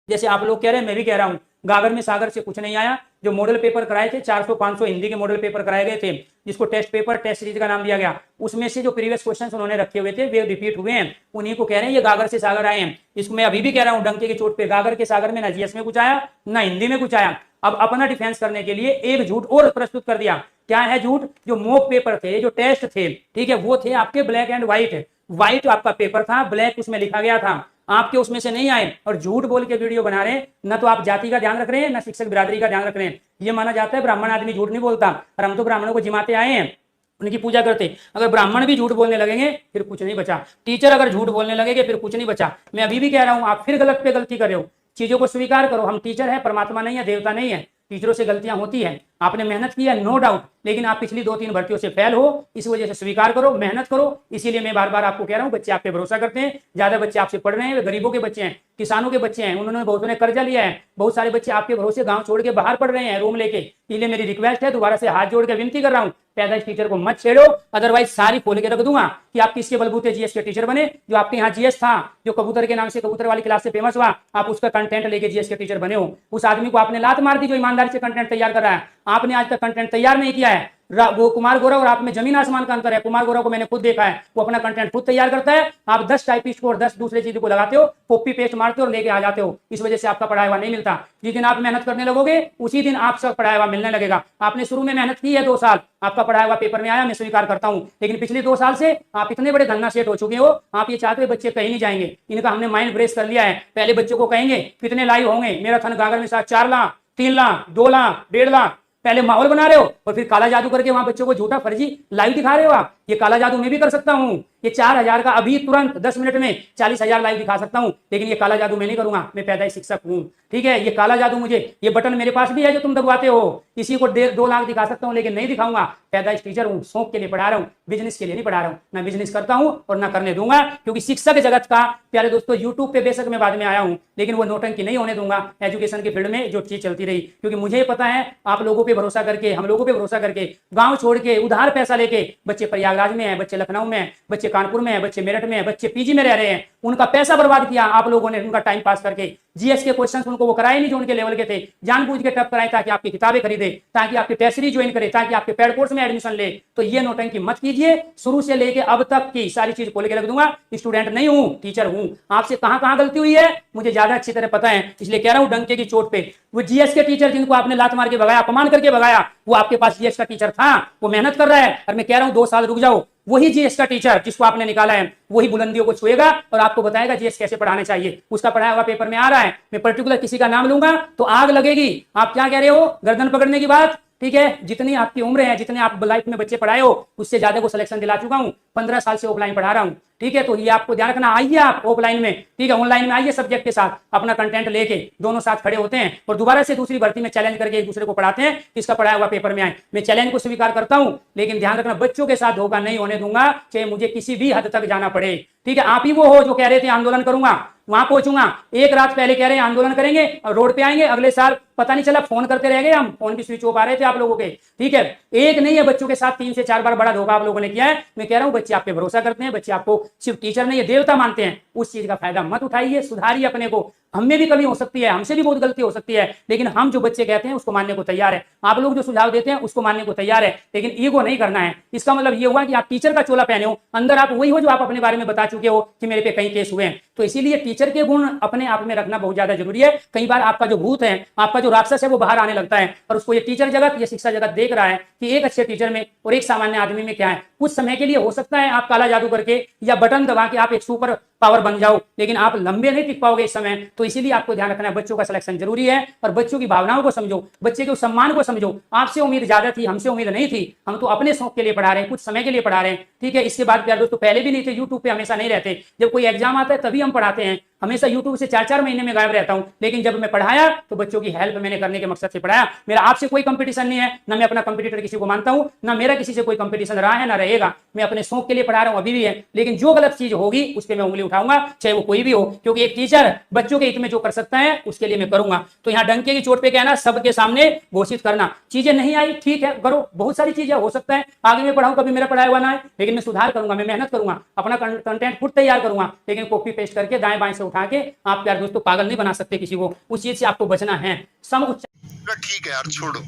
जैसे आप लोग कह रहे हैं, मैं भी कह रहा हूँ, गागर में सागर से कुछ नहीं आया। जो मॉडल पेपर कराए थे 400-500 हिंदी के मॉडल पेपर कराए गए थे, जिसको टेस्ट पेपर टेस्ट सीरीज का नाम दिया गया, उसमें से जो प्रीवियस क्वेश्चन उन्होंने रखे हुए थे वे रिपीट हुए हैं। उन्हीं को कह रहे हैं ये गागर से सागर आए हैं। इसको मैं अभी भी कह रहा हूँ डंके की चोट पे, गागर के सागर में ना जीएस में कुछ आया ना हिंदी में कुछ आया। अब अपना डिफेंस करने के लिए एक झूठ और प्रस्तुत कर दिया। क्या है झूठ? जो मॉक पेपर थे, जो टेस्ट थे, ठीक है, वो थे आपके ब्लैक एंड व्हाइट। व्हाइट आपका पेपर था, ब्लैक उसमें लिखा गया था, आपके उसमें से नहीं आए। और झूठ बोल के वीडियो बना रहे हैं। न तो आप जाति का ध्यान रख रहे हैं, न शिक्षक बिरादरी का ध्यान रख रहे हैं। ये माना जाता है ब्राह्मण आदमी झूठ नहीं बोलता, और हम तो ब्राह्मणों को जिमाते आए हैं, उनकी पूजा करते। अगर ब्राह्मण भी झूठ बोलने लगेंगे फिर कुछ नहीं बचा। टीचर अगर झूठ बोलने लगेंगे फिर कुछ नहीं बचा। मैं अभी भी कह रहा हूं, आप फिर गलत पे गलती कर रहे हो। चीजों को स्वीकार करो। हम टीचर है, परमात्मा नहीं है, देवता नहीं है। टीचरों से गलतियां होती है, आपने मेहनत की है, नो डाउट, लेकिन आप पिछली 2-3 भर्तियों से फेल हो, इस वजह से स्वीकार करो, मेहनत करो। इसीलिए मैं बार बार आपको कह रहा हूं, बच्चे आप पे भरोसा करते हैं, ज्यादा बच्चे आपसे पढ़ रहे हैं, वे गरीबों के बच्चे हैं, किसानों के बच्चे हैं, उन्होंने बहुतों ने कर्जा लिया है। बहुत सारे बच्चे आपके भरोसे गांव छोड़ के बाहर पढ़ रहे हैं रूम लेके। इसलिए मेरी रिक्वेस्ट है, दोबारा से हाथ जोड़ के विनती कर रहा हूं, पैदाइश टीचर को मत छेड़ो, अदरवाइज सारी खोल के रख दूंगा कि आप किसके बलबूते जीएस के टीचर बने। जो आपके यहाँ जीएस था, जो कबूतर के नाम से कबूतर वाली क्लास से फेमस हुआ, आप उसका कंटेंट लेके जीएस के टीचर बने हो। उस आदमी को आपने लात मार दी जो ईमानदारी से कंटेंट तैयार कर रहा है। आपने आज तक कंटेंट तैयार नहीं किया है। वो कुमार गौरव और आप में जमीन आसमान का अंतर है। कुमार गौरव को मैंने खुद देखा है, वो अपना कंटेंट खुद तैयार करता है। आप 10 टाइपिस्ट को और 10 दूसरे चीजों को लगाते हो, कॉपी पेस्ट मारते हो और लेके आ जाते हो। इस वजह से आपका पढ़ाया हुआ नहीं मिलता। जिस दिन आप मेहनत करने लगोगे उसी दिन आप सब पढ़ाया हुआ मिलने लगेगा। आपने शुरू में मेहनत की है 2 साल, आपका पढ़ाया हुआ पेपर में आया, मैं स्वीकार करता हूं, लेकिन पिछले 2 साल से आप इतने बड़े धन्ना सेठ हो चुके हो, आप ये चाहते हो बच्चे कहीं नहीं जाएंगे। इनका हमने माइंड ब्रेस कर लिया है। पहले बच्चों को कहेंगे कितने लाइव होंगे, मेरा थन गागर में 4 लाख, 3 लाख, 2 लाख, 1.5 लाख, पहले माहौल बना रहे हो और फिर काला जादू करके वहां बच्चों को झूठा फर्जी लाइव दिखा रहे हो। आप ये काला जादू मैं भी कर सकता हूं। ये 4,000 का अभी तुरंत 10 मिनट में 40,000 लाइव दिखा सकता हूं, लेकिन ये काला जादू मैं नहीं करूंगा। मैं पैदाइश शिक्षक हूं, ठीक है। ये काला जादू मुझे, ये बटन मेरे पास भी है जो तुम दबाते हो, इसी को 2 लाख दिखा सकता हूं, लेकिन नहीं दिखाऊंगा। पैदाइश टीचर हूं, शौक के लिए पढ़ा रहा हूं, बिजनेस के लिए नहीं पढ़ा रहा हूं। ना बिजनेस करता हूं और ना करने दूंगा, क्योंकि शिक्षक जगत का, प्यारे दोस्तों, यूट्यूब पे बेशक मैं बाद में आया हूं, लेकिन वो नौटंकी नहीं होने दूंगा एजुकेशन के फील्ड में जो चीज चलती रही। क्योंकि मुझे पता है आप लोगों पे भरोसा करके, हम लोगों पे भरोसा करके, गांव छोड़ के उधार पैसा लेके बच्चे प्रयागराज में है, बच्चे लखनऊ में है, बच्चे कानपुर में है, बच्चे मेरठ में है, बच्चे पीजी में रह रहे हैं। उनका पैसा बर्बाद किया आप लोगों ने, उनका टाइम पास करके। जीएस के क्वेश्चंस उनको वो कराए नहीं जो उनके लेवल के थे, जानबूझ के टफ कराए ताकि आपकी किताबें खरीदे, ताकि आपकी टेस्ट सीरीज ज्वाइन करे, ताकि आपके पेड कोर्स में एडमिशन ले। तो ये नौटंकी मत कीजिए। शुरू से लेके अब तक की सारी चीज खोल के रख दूंगा। स्टूडेंट नहीं हूं, टीचर हूं। आपसे कहां कहां गलती हुई है मुझे ज्यादा अच्छी तरह पता है, इसलिए कह रहा हूं डंके की चोट पे। वो जीएस के टीचर जिनको आपने लात मार के भगाया, अपमान करके भगाया, वो आपके पास जीएस का टीचर था, वो मेहनत कर रहा है। और मैं कह रहा हूं 2 साल रुक जाओ, वही जीएस का टीचर जिसको आपने निकाला है वही बुलंदियों को छुएगा और आपको बताएगा जीएस कैसे पढ़ाना चाहिए। उसका पढ़ाया हुआ पेपर में आ रहा है। मैं पर्टिकुलर किसी का नाम लूंगा तो आग लगेगी। आप क्या कह रहे हो, गर्दन पकड़ने की बात, ठीक है। जितनी आपकी उम्र है, जितने आप लाइफ में बच्चे पढ़ाए हो, उससे ज्यादा को सिलेक्शन दिला चुका हूं। 15 साल से ऑफलाइन पढ़ा रहा हूं, ठीक है। तो ये आपको ध्यान रखना। आइए आप ऑफलाइन में, ठीक है, ऑनलाइन में आइए सब्जेक्ट के साथ, अपना कंटेंट लेके दोनों साथ खड़े होते हैं और दोबारा से दूसरी भर्ती में चैलेंज करके एक दूसरे को पढ़ाते हैं, इसका पढ़ाया हुआ पेपर में आए। मैं चैलेंज को स्वीकार करता हूं, लेकिन ध्यान रखना बच्चों के साथ धोखा नहीं होने दूंगा, चाहे मुझे किसी भी हद तक जाना पड़े, ठीक है। आप ही वो हो जो कह रहे थे आंदोलन करूंगा, वहां पहुंचूंगा। एक रात पहले कह रहे हैं आंदोलन करेंगे और रोड पे आएंगे, अगले साल पता नहीं चला फोन करते रह गए हम, फोन भी स्विच ऑफ आ रहे थे आप लोगों के, ठीक है। एक नहीं है, बच्चों के साथ 3 से 4 बार बड़ा धोखा आप लोगों ने किया है। मैं कह रहा हूं बच्चे आप पे भरोसा करते हैं, बच्चे आपको सिर्फ टीचर नहीं है देवता मानते हैं। उस चीज का फायदा मत उठाइए, सुधारिए अपने को। हमें भी कमी हो सकती है, हमसे भी बहुत गलती हो सकती है, लेकिन हम जो बच्चे कहते हैं उसको मानने को तैयार है। आप लोग जो सुझाव देते हैं उसको मानने को तैयार है, लेकिन ईगो नहीं करना है। इसका मतलब ये हुआ कि आप टीचर का चोला पहने हो, अंदर आप वही हो जो आप अपने बारे में बता चुके हो कि मेरे पे कई केस हुए हैं। तो इसीलिए टीचर के गुण अपने आप में रखना बहुत ज्यादा जरूरी है। कई बार आपका जो भूत है, आपका जो राक्षस है, वो बाहर आने लगता है और उसको ये टीचर जगत, ये शिक्षा जगत देख रहा है कि एक अच्छे टीचर में और एक सामान्य आदमी में क्या है। कुछ समय के लिए हो सकता है आप काला जादू करके या बटन दबा के आप एक सुपर पावर बन जाओ, लेकिन आप लंबे नहीं टिक पाओगे इस समय। तो इसीलिए आपको ध्यान रखना है, बच्चों का सिलेक्शन जरूरी है और बच्चों की भावनाओं को समझो, बच्चे के सम्मान को समझो। आपसे उम्मीद ज्यादा थी, हमसे उम्मीद नहीं थी। हम तो अपने शौक के लिए पढ़ा रहे हैं, कुछ समय के लिए पढ़ा रहे हैं, ठीक है। इसके बाद प्यारे दोस्तों, पहले भी नहीं थे, यूट्यूब पे हमेशा नहीं रहते। जब कोई एग्जाम आता है तभी हम पढ़ाते हैं। हमेशा यूट्यूब से 4-4 महीने में गायब रहता हूं, लेकिन जब मैं पढ़ाया तो बच्चों की हेल्प मैंने करने के मकसद से पढ़ाया। मेरा आपसे कोई कंपटीशन नहीं है, ना मैं अपना कंपटीटर किसी को मानता हूं, ना मेरा किसी से कोई कंपटीशन रहा है ना रहेगा। मैं अपने शौक के लिए पढ़ा रहा हूं, अभी भी है, लेकिन जो गलत चीज होगी उस पर मैं उंगली उठाऊंगा, चाहे वो कोई भी हो, क्योंकि एक टीचर बच्चों के हित में जो कर सकता है उसके लिए मैं करूंगा। तो यहाँ डंके की चोट पे कहना, सबके सामने घोषित करना, चीजें नहीं आई ठीक है करो, बहुत सारी चीजें हो सकता है आगे मैं पढ़ाऊं कभी मेरा पढ़ाया हुआ ना है, लेकिन मैं सुधार करूंगा, मैं मेहनत करूंगा, अपना कंटेंट खुद तैयार करूंगा, लेकिन कॉपी पेस्ट करके दाएं बाएं से उठा के आप प्यार दोस्तों पागल नहीं बना सकते किसी को, उस चीज से आपको बचना है। सम उच्चारण ठीक है यार छोड़ो।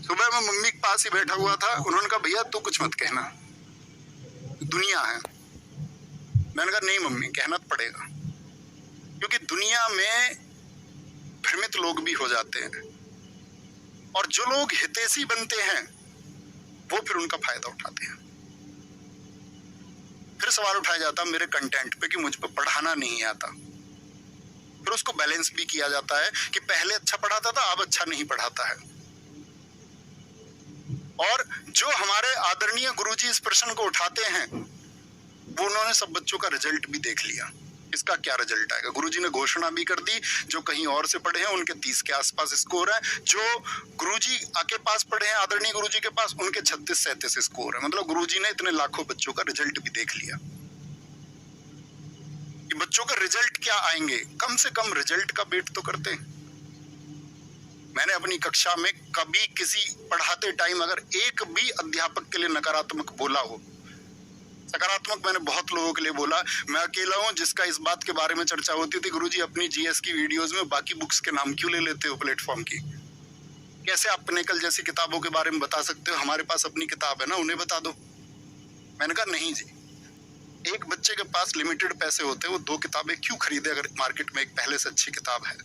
सुबह मैं मम्मी के पास ही बैठा हुआ था, उन्होंने कहा भैया तू कुछ मत कहना, दुनिया है। मैंने कहा नहीं मम्मी, कहना तो पड़ेगा, क्योंकि दुनिया में भ्रमित लोग भी हो जाते हैं, और जो लोग हितैषी बनते हैं वो फिर उनका फायदा उठाते हैं। फिर सवाल उठाया जाता मेरे कंटेंट पे कि मुझ पे पढ़ाना नहीं आता। फिर उसको बैलेंस भी किया जाता है कि पहले अच्छा पढ़ाता था, अब अच्छा नहीं पढ़ाता है। और जो हमारे आदरणीय गुरुजी इस प्रश्न को उठाते हैं, वो उन्होंने सब बच्चों का रिजल्ट भी देख लिया। इसका क्या रिजल्ट आएगा? गुरुजी ने घोषणा भी कर दी, जो कहीं और से पढ़े हैं उनके 30 के आसपास स्कोर है, जो गुरुजी के पास पढ़े हैं आदरणीय गुरुजी के पास, उनके 36-37 स्कोर है। मतलब गुरुजी ने इतने लाखों बच्चों का रिजल्ट भी देख लिया। कि बच्चों का रिजल्ट क्या आएंगे, कम से कम रिजल्ट का वेट तो करते। मैंने अपनी कक्षा में कभी किसी पढ़ाते टाइम अगर एक भी अध्यापक के लिए नकारात्मक बोला हो, सकारात्मक मैंने बहुत लोगों के लिए बोला। मैं अकेला हूं जिसका इस बात के बारे में चर्चा होती थी, गुरुजी अपनी जीएस की वीडियोस में बाकी बुक्स के नाम क्यों ले लेते हो प्लेटफॉर्म की? कैसे आप पिनेकल जैसी किताबों के बारे में बता सकते हो? हमारे पास अपनी किताब है ना, उन्हें बता दो। मैंने कहा नहीं जी, एक बच्चे के पास लिमिटेड पैसे होते हैं, वो 2 किताबें क्यों खरीदे अगर मार्केट में एक पहले से अच्छी किताब है?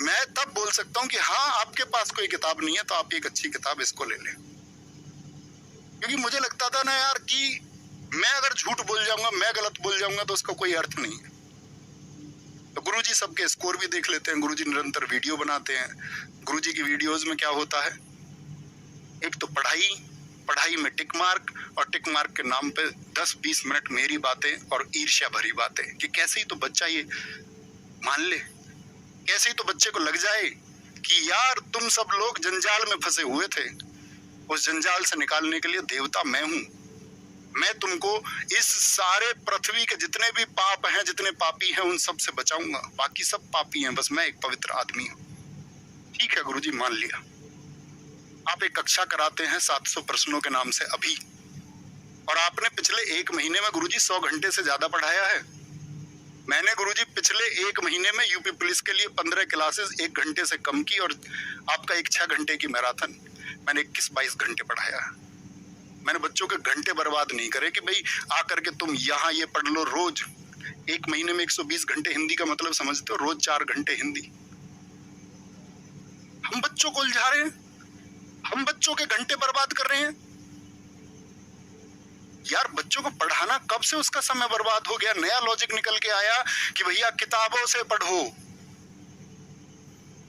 मैं तब बोल सकता हूँ कि हाँ आपके पास कोई किताब नहीं है तो आप एक अच्छी किताब इसको ले लें। क्योंकि मुझे लगता था ना यार कि मैं अगर झूठ बोल जाऊंगा, मैं गलत बोल जाऊंगा तो उसका कोई अर्थ नहीं है। तो गुरुजी सबके स्कोर भी देख लेते हैं, गुरुजी निरंतर वीडियो बनाते हैं। गुरुजी की वीडियोस में क्या होता है, एक तो पढ़ाई में टिक मार्क, और टिक मार्क के नाम पे 10-20 मिनट मेरी बातें और ईर्ष्या भरी बातें कि कैसे ही तो बच्चा ये मान ले, कैसे ही तो बच्चे को लग जाए कि यार तुम सब लोग जंजाल में फंसे हुए थे, उस जंजाल से निकालने के लिए देवता मैं हूं। मैं तुमको इस सारे पृथ्वी के जितने भी पाप हैं, जितने पापी हैं, उन सब से बचाऊंगा। बाकी सब पापी हैं, बस मैं एक पवित्र आदमी हूं। ठीक है गुरुजी, मान लिया। आप एक कक्षा कराते हैं 700 प्रश्नों के नाम से अभी, और आपने पिछले 1 महीने में गुरुजी 100 घंटे से ज्यादा पढ़ाया है। मैंने गुरुजी पिछले 1 महीने में यूपी पुलिस के लिए 15 क्लासेस 1 घंटे से कम की, और आपका एक 6 घंटे की मैराथन मैंने 21-22 घंटे पढ़ाया। मैंने बच्चों के घंटे बर्बाद नहीं करे कि भाई आकर के तुम यहाँ ये पढ़ लो। रोज 1 महीने में 120 घंटे हिंदी का मतलब समझते हो? रोज 4 घंटे हिंदी। हम बच्चों को उलझा रहे हैं, हम बच्चों के घंटे बर्बाद कर रहे हैं। यार बच्चों को पढ़ाना कब से उसका समय बर्बाद हो गया? नया लॉजिक निकल के आया कि भैया किताबों से पढ़ो,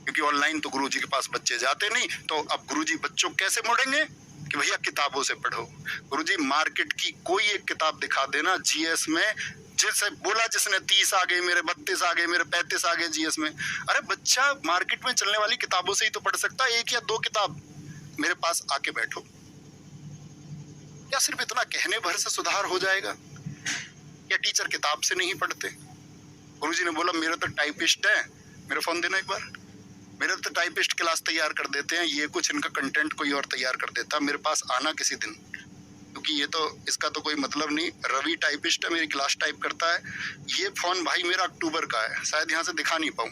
क्योंकि ऑनलाइन तो गुरुजी के पास बच्चे जाते नहीं, तो अब गुरुजी बच्चों कैसे मोड़ेंगे कि भैया किताबों से पढ़ो। गुरुजी मार्केट की कोई एक किताब दिखा देना जीएस में, जैसे बोला जिसने 30 आ गए मेरे, 32 आ गए मेरे, 35 आ गए जीएस में। अरे बच्चा मार्केट में चलने वाली किताबों से ही तो पढ़ सकता है, 1 या 2 किताब। मेरे पास आके बैठो। क्या सिर्फ इतना कहने भर से सुधार हो जाएगा? क्या टीचर किताब से नहीं पढ़ते? गुरुजी ने बोला मेरे तो टाइपिस्ट है, मेरा फोन देना एक बार। मेरे तो टाइपिस्ट क्लास तैयार कर देते हैं, ये कुछ इनका कंटेंट कोई और तैयार कर देता। मेरे पास आना किसी दिन, क्योंकि ये तो इसका तो कोई मतलब नहीं। रवि टाइपिस्ट है, मेरी क्लास टाइप करता है। ये फोन भाई मेरा अक्टूबर का है, शायद यहाँ से दिखा नहीं पाऊं।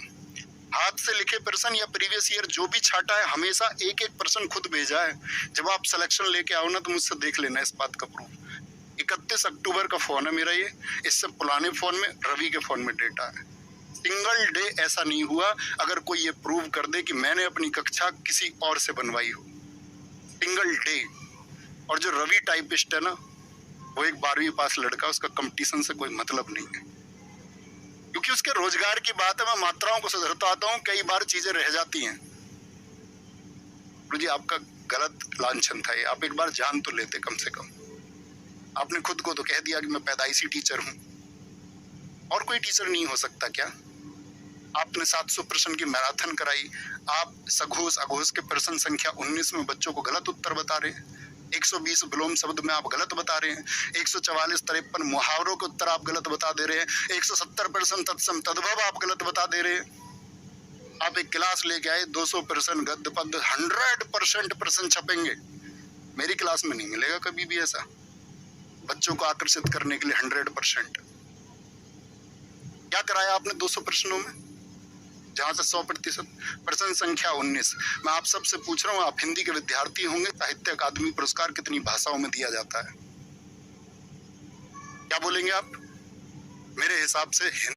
हाथ से लिखे प्रश्न या प्रीवियस ईयर जो भी छाटा है, हमेशा 1-1 प्रश्न खुद भेजा है। जब आप सिलेक्शन लेके आओ ना तो मुझसे देख लेना इस बात का प्रूफ। 31 अक्टूबर का फोन है मेरा ये। इससे पुराने फोन में, रवि के फोन में डेटा है। सिंगल डे ऐसा नहीं हुआ अगर कोई ये प्रूव कर दे कि मैंने अपनी कक्षा किसी और से बनवाई हो, सिंगल डे। और जो रवि टाइपिस्ट है ना, वो एक 12वीं पास लड़का, उसका कंपटीशन से कोई मतलब नहीं है, क्योंकि उसके रोजगार की बात है। मैं मात्राओं को सुधरता आता हूँ, कई बार चीजें रह जाती हैं। गुरुजी आपका गलत लांछन था ये, आप एक बार जान तो लेते कम से कम। आपने खुद को तो कह दिया कि मैं पैदाइशी टीचर हूं, और कोई टीचर नहीं हो सकता क्या? आपने 700 प्रश्न की मैराथन कराई, आप सघोष अघोष के प्रश्न संख्या 19 में बच्चों को गलत उत्तर बता रहे हैं। 120 विलोम शब्द में आप गलत बता रहे हैं। 144-53 मुहावरों के उत्तर आप गलत बता दे रहे हैं। 170% तत्सम तद्भव आप गलत बता दे रहे हैं। आप एक क्लास लेके आए, 200 प्रश्न गद्य पद्य, 100% प्रश्न छपेंगे। मेरी क्लास में नहीं मिलेगा कभी भी ऐसा। बच्चों को आकर्षित करने के लिए 100%। क्या कराया आपने 200 प्रश्नों में, जहां से 100%? प्रश्न संख्या 19। मैं आप सबसे पूछ रहा हूं, आप हिंदी के विद्यार्थी होंगे, साहित्य अकादमी पुरस्कार कितनी भाषाओं में दिया जाता है? क्या बोलेंगे आप? मेरे हिसाब से